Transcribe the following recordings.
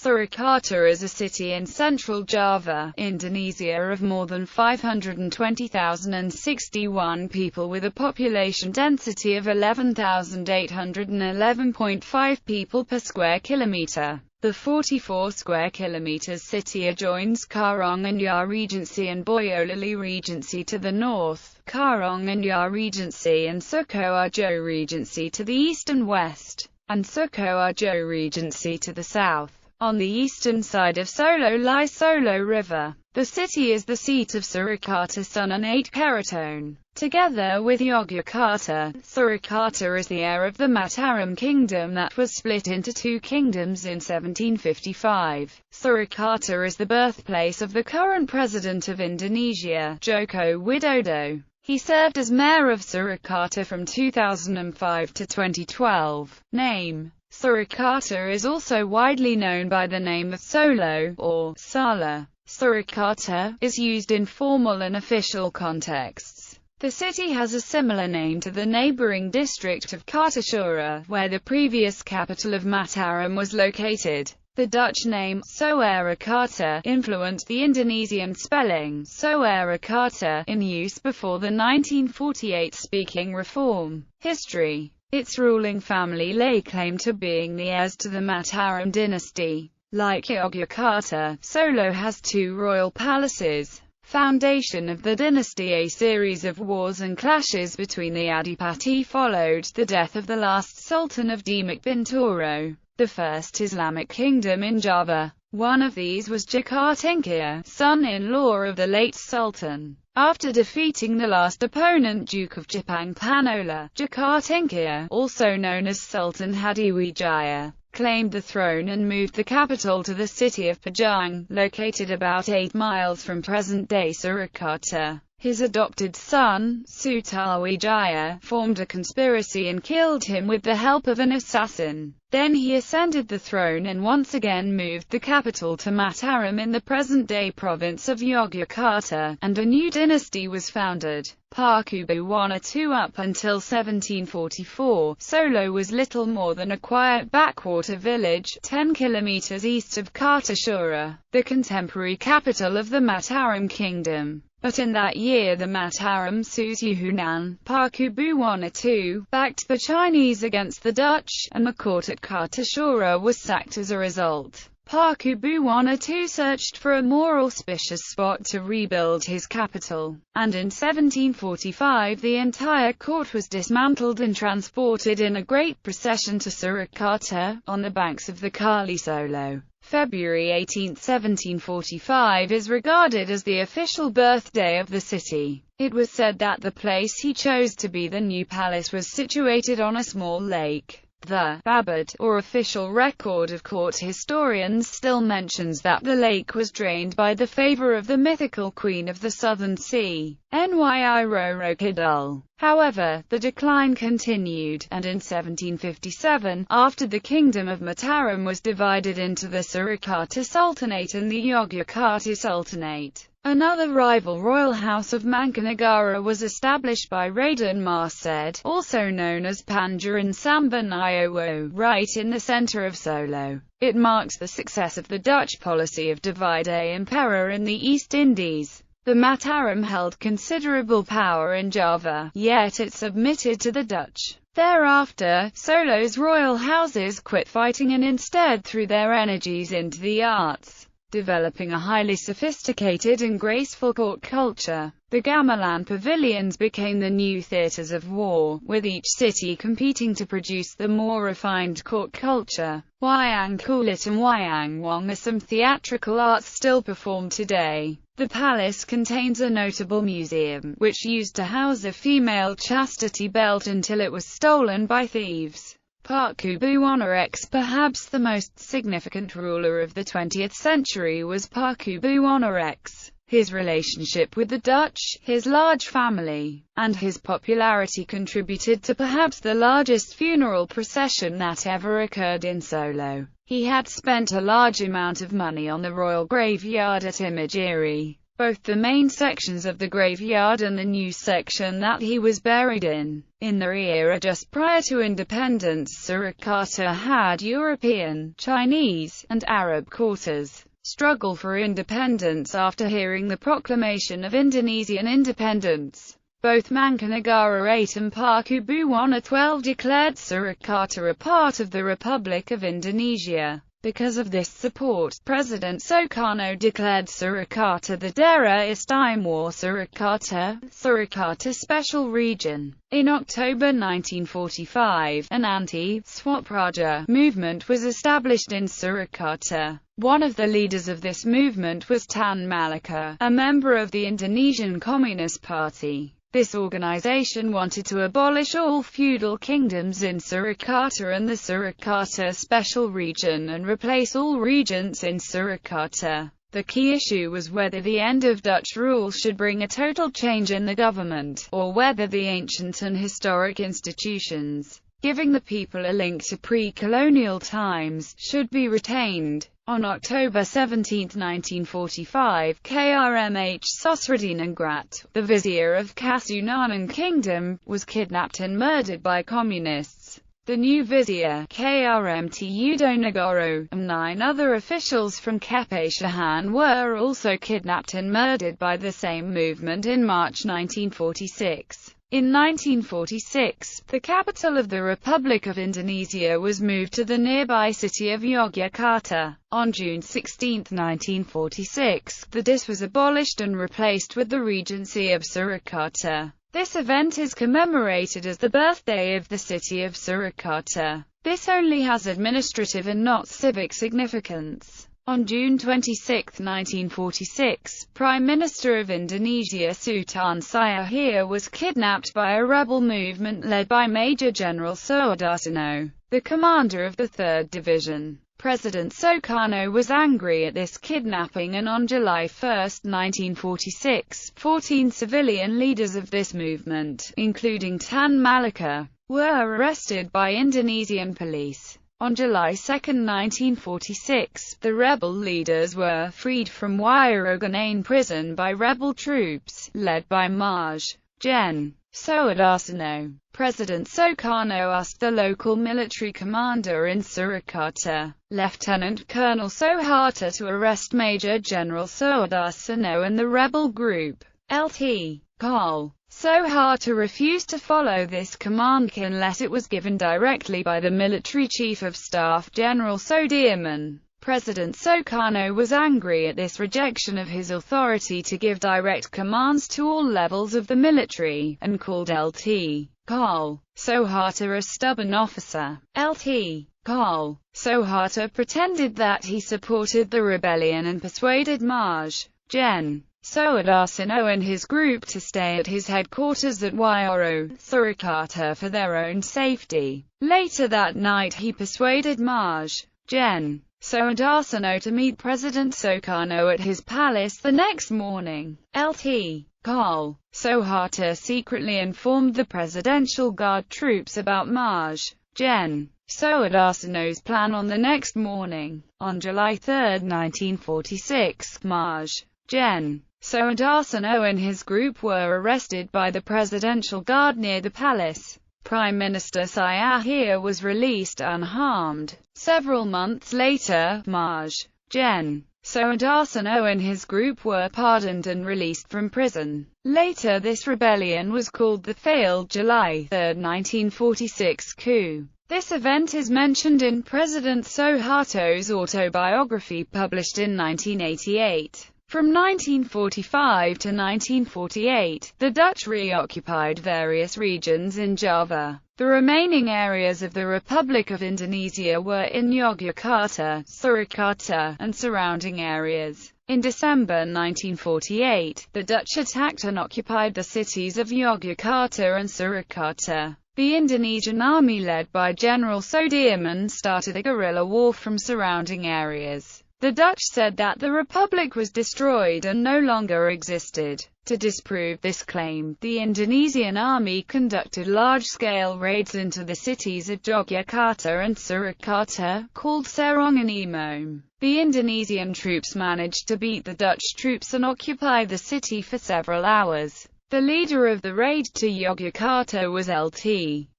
Surakarta is a city in central Java, Indonesia of more than 520,061 people with a population density of 11,811.5 people per square kilometre. The 44 square kilometers city adjoins Karanganyar Regency and Boyolali Regency to the north, Karanganyar Regency and Sukoharjo Regency to the east and west, and Sukoharjo Regency to the south. On the eastern side of Solo lies Solo River. The city is the seat of Surakarta Sunanate Keraton. Together with Yogyakarta, Surakarta is the heir of the Mataram Kingdom that was split into two kingdoms in 1755. Surakarta is the birthplace of the current president of Indonesia, Joko Widodo. He served as mayor of Surakarta from 2005 to 2012. Name: Surakarta is also widely known by the name of Solo, or Sala. Surakarta is used in formal and official contexts. The city has a similar name to the neighboring district of Kartasura, where the previous capital of Mataram was located. The Dutch name, Surakarta, influenced the Indonesian spelling, Surakarta, in use before the 1948 speaking reform. History: its ruling family lay claim to being the heirs to the Mataram dynasty. Like Yogyakarta, Solo has two royal palaces. Foundation of the dynasty: a series of wars and clashes between the Adipati followed the death of the last Sultan of Demak Bintoro, the first Islamic kingdom in Java. One of these was Jakartingkir, son-in-law of the late Sultan. After defeating the last opponent, Duke of Jepang Panola, Jakartingkir, also known as Sultan Hadiwijaya, claimed the throne and moved the capital to the city of Pajang, located about 8 miles from present-day Surakarta. His adopted son, Sutawijaya, formed a conspiracy and killed him with the help of an assassin. Then he ascended the throne and once again moved the capital to Mataram in the present-day province of Yogyakarta, and a new dynasty was founded. Pakubuwana II. Up until 1744, Solo was little more than a quiet backwater village, 10 kilometers east of Kartasura, the contemporary capital of the Mataram Kingdom. But in that year the Mataram Susuhunan, Pakubuwana II, backed the Chinese against the Dutch, and the court at Kartasura was sacked as a result. Pakubuwana II searched for a more auspicious spot to rebuild his capital, and in 1745 the entire court was dismantled and transported in a great procession to Surakarta, on the banks of the Kali Solo. February 18, 1745 is regarded as the official birthday of the city. It was said that the place he chose to be the new palace was situated on a small lake. The Babad, or official record of court historians, still mentions that the lake was drained by the favor of the mythical queen of the southern sea, Nyi Roro Kidul. However, the decline continued, and in 1757, after the kingdom of Mataram was divided into the Surakarta Sultanate and the Yogyakarta Sultanate, another rival royal house of Mangkunegara was established by Raden Marced, also known as Pangeran Sambaniowo, right in the center of Solo. It marks the success of the Dutch policy of divide et impera in the East Indies. The Mataram held considerable power in Java, yet it submitted to the Dutch. Thereafter, Solo's royal houses quit fighting and instead threw their energies into the arts, developing a highly sophisticated and graceful court culture. The gamelan pavilions became the new theatres of war, with each city competing to produce the more refined court culture. Wayang Kulit and Wayang Wong are some theatrical arts still performed today. The palace contains a notable museum, which used to house a female chastity belt until it was stolen by thieves. Pakubuwana X. Perhaps the most significant ruler of the 20th century was Pakubuwana X. His relationship with the Dutch, his large family, and his popularity contributed to perhaps the largest funeral procession that ever occurred in Solo. He had spent a large amount of money on the royal graveyard at Imagiri. both the main sections of the graveyard and the new section that he was buried in. In the era just prior to independence, Surakarta had European, Chinese, and Arab quarters. Struggle for independence. After hearing the proclamation of Indonesian independence, both Mangkunegaran 8 and Pakubuwono 12 declared Surakarta a part of the Republic of Indonesia. Because of this support, President Sukarno declared Surakarta the Daerah Istimewa Surakarta, Surakarta Special Region. In October 1945, an anti-Swapraja movement was established in Surakarta. One of the leaders of this movement was Tan Malaka, a member of the Indonesian Communist Party. This organization wanted to abolish all feudal kingdoms in Surakarta and the Surakarta Special Region and replace all regents in Surakarta. The key issue was whether the end of Dutch rule should bring a total change in the government, or whether the ancient and historic institutions, giving the people a link to pre-colonial times, should be retained. On October 17, 1945, Krmh Sosradiningrat, the vizier of Kasunanan Kingdom, was kidnapped and murdered by communists. The new vizier, Krmt Yudonegoro, and 9 other officials from Kepeshahan were also kidnapped and murdered by the same movement in March 1946. In 1946, the capital of the Republic of Indonesia was moved to the nearby city of Yogyakarta. On June 16, 1946, the DIS was abolished and replaced with the Regency of Surakarta. This event is commemorated as the birthday of the city of Surakarta. This only has administrative and not civic significance. On June 26, 1946, Prime Minister of Indonesia Sultan Syahir was kidnapped by a rebel movement led by Major General Sudarsono, the commander of the 3rd Division. President Sukarno was angry at this kidnapping, and on July 1, 1946, 14 civilian leaders of this movement, including Tan Malaka, were arrested by Indonesian police. On July 2, 1946, the rebel leaders were freed from Wiroganane prison by rebel troops, led by Maj. Gen. Sudarsono. President Sukarno asked the local military commander in Surakarta, Lieutenant Colonel Soeharto, to arrest Major General Sudarsono and the rebel group, Lt. Col. Soeharto refused to follow this command unless it was given directly by the military chief of staff General Sudirman. President Sukarno was angry at this rejection of his authority to give direct commands to all levels of the military, and called Lt. Col. Soeharto a stubborn officer. Lt. Col. Soeharto pretended that he supported the rebellion and persuaded Maj. Gen. Sudarsono and his group to stay at his headquarters at Wiro, Surakarta for their own safety. Later that night he persuaded Maj. Gen. Sudarsono to meet President Sukarno at his palace the next morning. Lt. Col. Soeharto secretly informed the Presidential Guard troops about Maj. Gen. Sudarsono's plan on the next morning. On July 3, 1946, Maj. Gen. Sudarsono and his group were arrested by the Presidential Guard near the palace. Prime Minister Syahir was released unharmed. Several months later, Maj. Gen. Sudarsono and his group were pardoned and released from prison. Later this rebellion was called the failed July 3, 1946 coup. This event is mentioned in President Suharto's autobiography published in 1988. From 1945 to 1948, the Dutch reoccupied various regions in Java. The remaining areas of the Republic of Indonesia were in Yogyakarta, Surakarta, and surrounding areas. In December 1948, the Dutch attacked and occupied the cities of Yogyakarta and Surakarta. The Indonesian army led by General Sudirman started a guerrilla war from surrounding areas. The Dutch said that the Republic was destroyed and no longer existed. To disprove this claim, the Indonesian army conducted large-scale raids into the cities of Yogyakarta and Surakarta, called Serangan Imam. The Indonesian troops managed to beat the Dutch troops and occupy the city for several hours. The leader of the raid to Yogyakarta was Lt.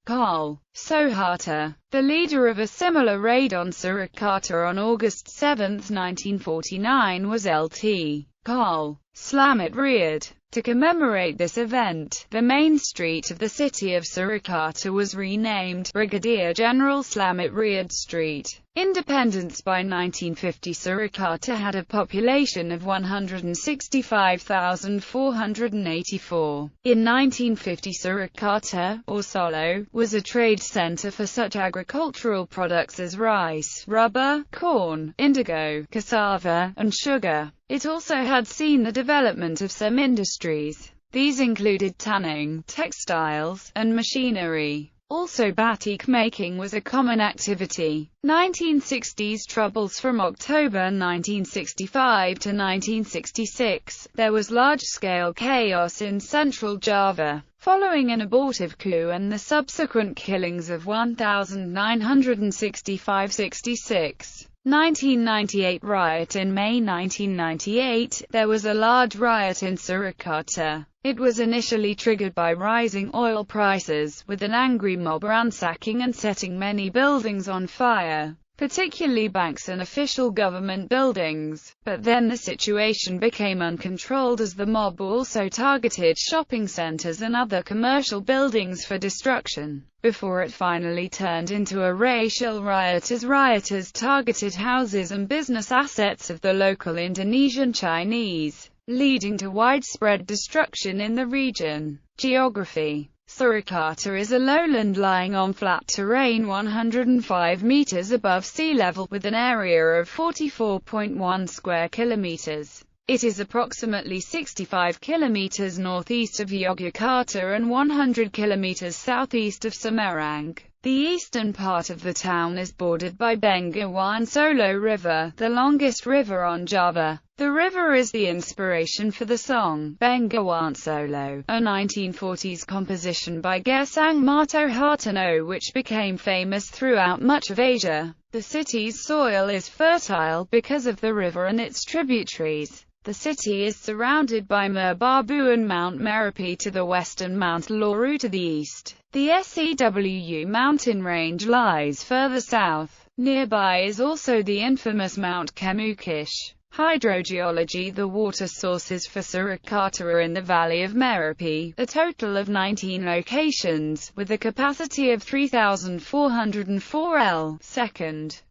Col. Soeharto. The leader of a similar raid on Surakarta on August 7, 1949 was Lt. Col. Slamet Riyad. To commemorate this event, the main street of the city of Surakarta was renamed Brigadier General Slamet Riyad Street. Independence by 1950, Surakarta had a population of 165,484. In 1950, Surakarta, or Solo, was a trade center for such agricultural products as rice, rubber, corn, indigo, cassava, and sugar. It also had seen the development of some industries. These included tanning, textiles, and machinery. Also batik making was a common activity. 1960s troubles. From October 1965 to 1966, there was large-scale chaos in central Java, following an abortive coup and the subsequent killings of 1,965-66. 1998 riot. In May 1998, there was a large riot in Surakarta. It was initially triggered by rising oil prices, with an angry mob ransacking and setting many buildings on fire, particularly banks and official government buildings. But then the situation became uncontrolled as the mob also targeted shopping centers and other commercial buildings for destruction, before it finally turned into a racial riot as rioters targeted houses and business assets of the local Indonesian Chinese, leading to widespread destruction in the region. Geography. Surakarta is a lowland lying on flat terrain 105 meters above sea level, with an area of 44.1 square kilometers. It is approximately 65 kilometers northeast of Yogyakarta and 100 kilometers southeast of Semarang. The eastern part of the town is bordered by Bengawan Solo River, the longest river on Java. The river is the inspiration for the song Bengawan Solo, a 1940s composition by Gesang Marto Hartono which became famous throughout much of Asia. The city's soil is fertile because of the river and its tributaries. The city is surrounded by Merbabu and Mount Merapi to the west and Mount Lauru to the east. The Sewu mountain range lies further south. Nearby is also the infamous Mount Kemukish. Hydrogeology. The water sources for Surakarta are in the valley of Merapi, a total of 19 locations, with a capacity of 3,404 L/s.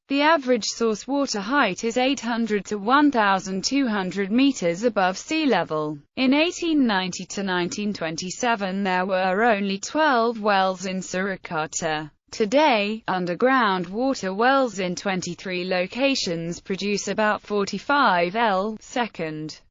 The average source water height is 800 to 1,200 meters above sea level. In 1890 to 1927 there were only 12 wells in Surakarta. Today, underground water wells in 23 locations produce about 45 L/s.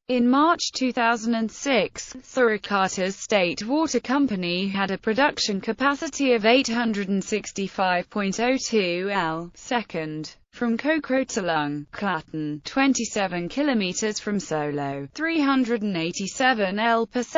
In March 2006, Surakarta's State Water Company had a production capacity of 865.02 L/s. From Kokrotalung, Klaten, 27 kilometers from Solo, 387 L/s,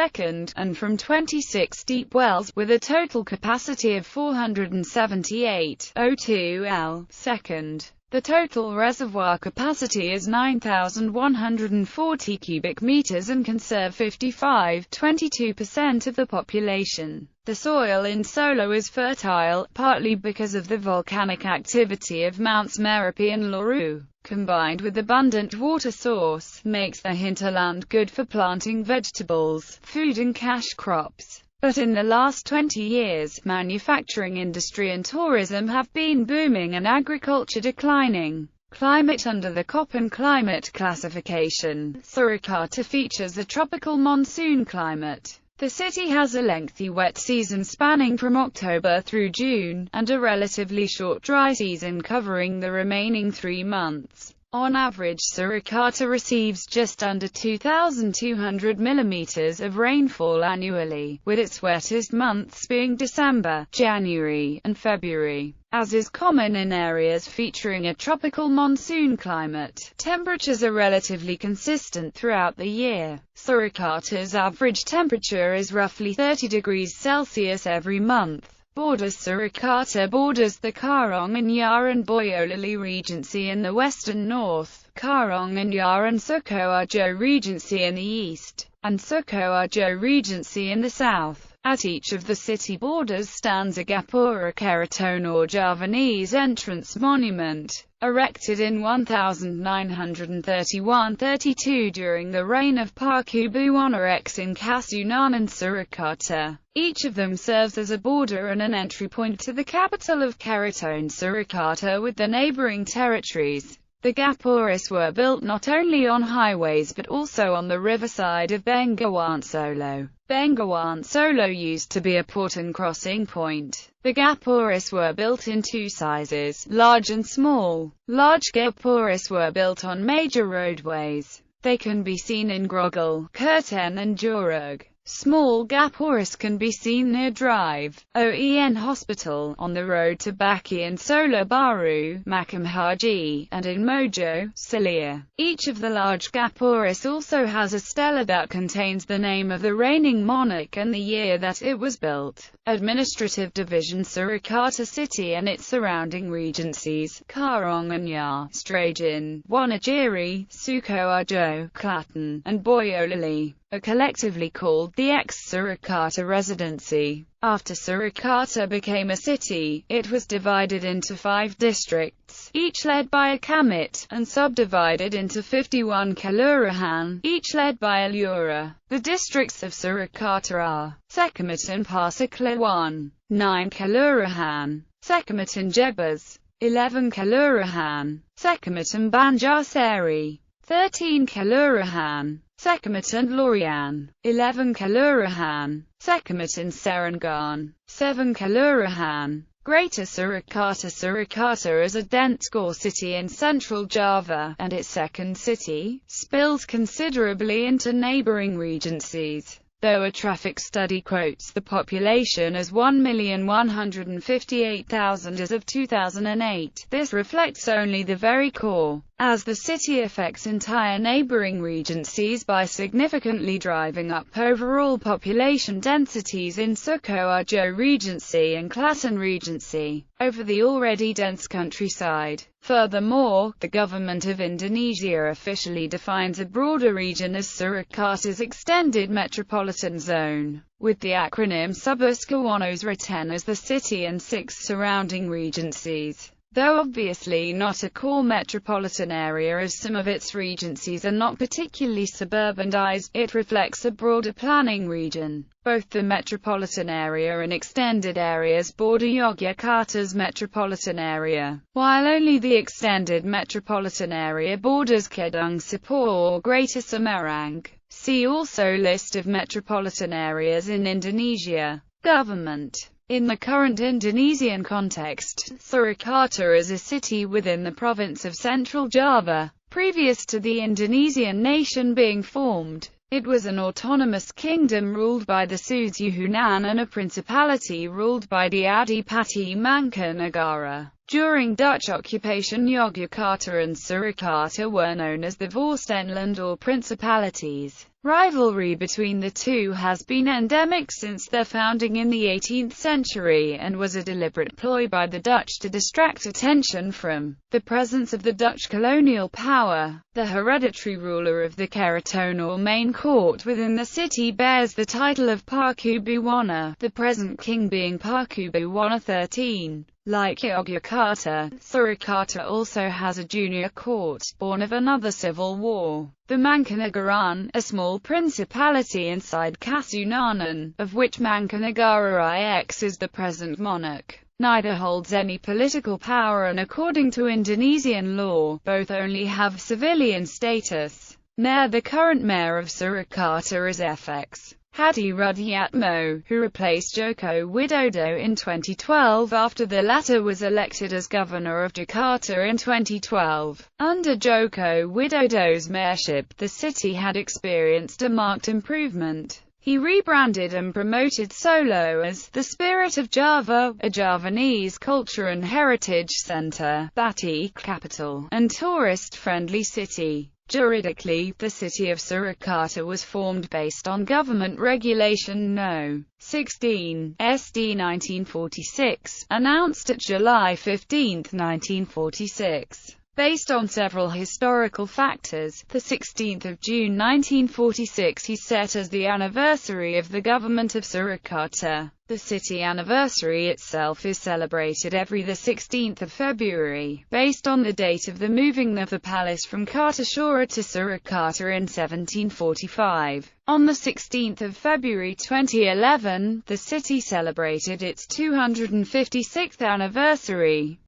and from 26 deep wells, with a total capacity of 478.02 L/s. The total reservoir capacity is 9,140 cubic meters and can serve 55.22% of the population. The soil in Solo is fertile, partly because of the volcanic activity of Mounts Merapi and Lauru, combined with abundant water source, makes the hinterland good for planting vegetables, food and cash crops. But in the last 20 years, manufacturing industry and tourism have been booming and agriculture declining. Climate. Under the Köppen climate classification, Surakarta features a tropical monsoon climate. The city has a lengthy wet season spanning from October through June, and a relatively short dry season covering the remaining 3 months. On average, Surakarta receives just under 2,200 millimeters of rainfall annually, with its wettest months being December, January, and February. As is common in areas featuring a tropical monsoon climate, temperatures are relatively consistent throughout the year. Surakarta's average temperature is roughly 30 degrees Celsius every month. Surakarta borders the Karang Anyar and Boyolali Regency in the west and north. Karonganjar and Sukoharjo Regency in the east, and Sukoharjo Regency in the south. At each of the city borders stands a Gapura Keraton or Javanese entrance monument, erected in 1931–32 during the reign of Pakubuwana X in Kasunanan, Surakarta. Each of them serves as a border and an entry point to the capital of Keraton, Surakarta, with the neighboring territories. The Gapuris were built not only on highways but also on the riverside of Bengawan Solo. Bengawan Solo used to be a port and crossing point. The Gapuris were built in two sizes, large and small. Large Gapuris were built on major roadways. They can be seen in Grogol, Kerten and Jurug. Small Gapuris can be seen near Drive, OEN Hospital, on the road to Baki and Solo Baru, Makam Haji, and in Mojo, Silia. Each of the large Gapuris also has a stela that contains the name of the reigning monarch and the year that it was built. Administrative Division Surakarta City and its surrounding regencies, Karonganjar, Strajan, Wonogiri, Sukoharjo, Klaten, and Boyolali, are collectively called the ex-Surakarta Residency. After Surakarta became a city, it was divided into 5 districts, each led by a Kamit, and subdivided into 51 Kelurahan, each led by a Lura. The districts of Surakarta are Sekamitan Pasakla 9 Kelurahan, Sekamitan Jebas, 11 Kelurahan, Sekamitan Banjarsari, 13 Kelurahan, Sekamitan Lorian, 11 Kelurahan, Sekamitan Serangan, 7 Kelurahan. Greater Surakarta. Surakarta is a dense core city in central Java, and its second city spills considerably into neighboring regencies. Though a traffic study quotes the population as 1,158,000 as of 2008, this reflects only the very core, as the city affects entire neighboring regencies by significantly driving up overall population densities in Sukoharjo Regency and Klaten Regency, over the already dense countryside. Furthermore, the government of Indonesia officially defines a broader region as Surakarta's extended metropolitan zone, with the acronym Subuskawanos written as the city and 6 surrounding regencies. Though obviously not a core metropolitan area as some of its regencies are not particularly suburbanized, it reflects a broader planning region. Both the metropolitan area and extended areas border Yogyakarta's metropolitan area, while only the extended metropolitan area borders Kedung Sipur or Greater Semarang. See also List of metropolitan areas in Indonesia. Government. In the current Indonesian context, Surakarta is a city within the province of Central Java. Previous to the Indonesian nation being formed, it was an autonomous kingdom ruled by the Suzuhunan and a principality ruled by the Adipati Mangkunegaran. During Dutch occupation, Yogyakarta and Surakarta were known as the Vorstenland or principalities. Rivalry between the two has been endemic since their founding in the 18th century and was a deliberate ploy by the Dutch to distract attention from the presence of the Dutch colonial power. The hereditary ruler of the Keraton or main court within the city bears the title of Pakubuwana, the present king being Pakubuwana XIII. Like Yogyakarta, Surakarta also has a junior court, born of another civil war, the Mangkunegaran, a small principality inside Kasunanan, of which Mangkunegaran X is the present monarch. Neither holds any political power and according to Indonesian law, both only have civilian status. Mayor. The current mayor of Surakarta is FX Hadi Rudiatmo, who replaced Joko Widodo in 2012 after the latter was elected as governor of Jakarta in 2012. Under Joko Widodo's mayorship, the city had experienced a marked improvement. He rebranded and promoted Solo as the Spirit of Java, a Javanese culture and heritage center, batik capital, and tourist-friendly city. Juridically, the city of Surakarta was formed based on Government Regulation No. 16, SD 1946, announced at July 15, 1946. Based on several historical factors, the 16th of June 1946 he set as the anniversary of the government of Surakarta. The city anniversary itself is celebrated every 16th of February, based on the date of the moving of the palace from Kartasura to Surakarta in 1745. On the 16th of February 2011, the city celebrated its 256th anniversary.